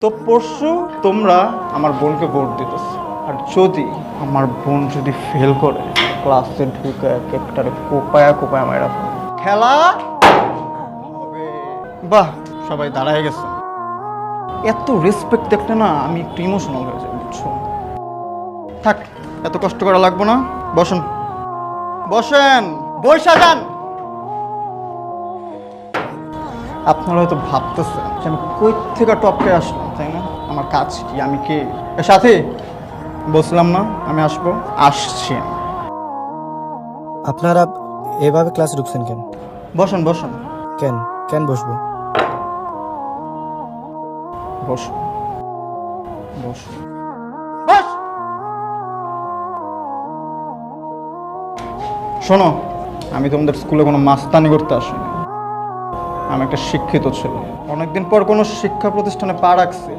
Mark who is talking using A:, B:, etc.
A: তো পরশু তোমরা আমার বোনকে ভোট দিতেছ, আর যদি আমার বোন যদি ফেল করে ক্লাসে ঢুকে এক একটারে কোপায়া কোপায়া মাইরা ফেলে। খেলা হবে। বাহ, সবাই দাঁড়ায় গেছে। এত রেসপেক্ট দেখতে না আমি একটু ইমোশনাল হয়ে যাই, বুঝছো? থাক, এত কষ্ট করা লাগবো না। বসেন বসেন, বৈশা যান। আপনারা হয়তো ভাবতেছেন যে আমি কই থেকে টপকে আসলাম, তাই না? আমার কাজ কি, আমি কে? এ সাথী, বলছিলাম না আমি আসবো, আসছি।
B: আপনারা এভাবে ক্লাসে ঢুকছেন কেন?
A: বসেন বসেন
B: কেন কেন বসবো?
A: বসুন বসুন বস। শোনো, আমি তোমাদের স্কুলে কোনো মাস্তানি করতে আসিনি। আমি একটা শিক্ষিত ছেলে, অনেকদিন পর কোনো শিক্ষা প্রতিষ্ঠানে পা রাখছি।